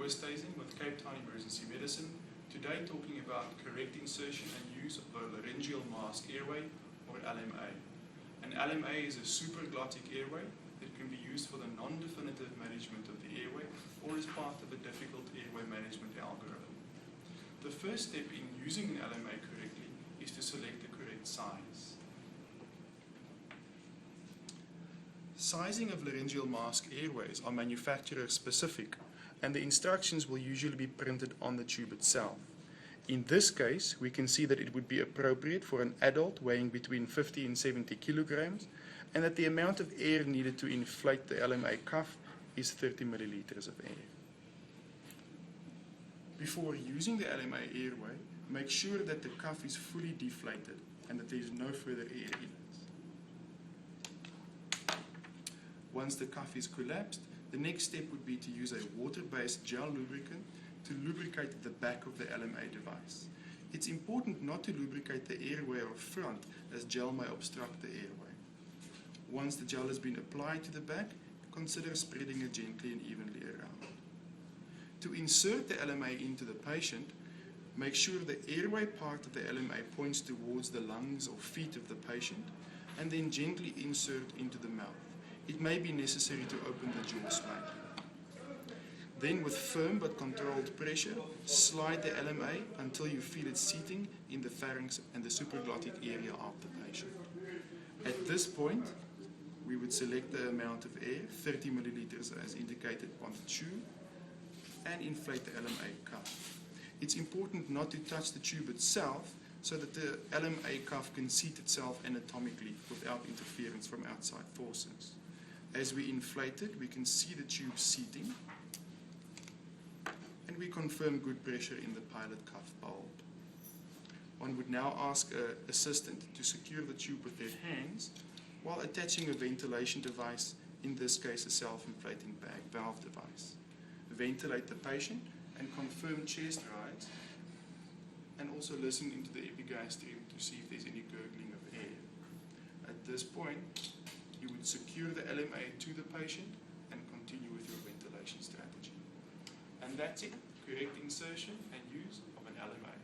with Cape Town Emergency Medicine. Today talking about correct insertion and use of the laryngeal mask airway, or LMA. An LMA is a supraglottic airway that can be used for the non-definitive management of the airway or as part of a difficult airway management algorithm. The first step in using an LMA correctly is to select the correct size. Sizing of laryngeal mask airways are manufacturer specific, and the instructions will usually be printed on the tube itself. In this case, we can see that it would be appropriate for an adult weighing between 50 and 70 kilograms, and that the amount of air needed to inflate the LMA cuff is 30 milliliters of air. Before using the LMA airway, make sure that the cuff is fully deflated and that there is no further air in it. Once the cuff is collapsed, the next step would be to use a water-based gel lubricant to lubricate the back of the LMA device. It's important not to lubricate the airway or front, as gel may obstruct the airway. Once the gel has been applied to the back, consider spreading it gently and evenly around. To insert the LMA into the patient, make sure the airway part of the LMA points towards the lungs or feet of the patient, and then gently insert into the mouth. It may be necessary to open the jaw slightly. Then, with firm but controlled pressure, slide the LMA until you feel it seating in the pharynx and the supraglottic area of the patient. At this point, we would select the amount of air, 30 milliliters as indicated on the tube, and inflate the LMA cuff. It's important not to touch the tube itself so that the LMA cuff can seat itself anatomically without interference from outside forces. As we inflate it, we can see the tube seating, and we confirm good pressure in the pilot cuff bulb. One would now ask an assistant to secure the tube with their hands while attaching a ventilation device, in this case a self-inflating bag valve device. Ventilate the patient and confirm chest rise, and also listen into the epigastrium to see if there's any gurgling of air. At this point, you would secure the LMA to the patient and continue with your ventilation strategy. And that's it, correct insertion and use of an LMA.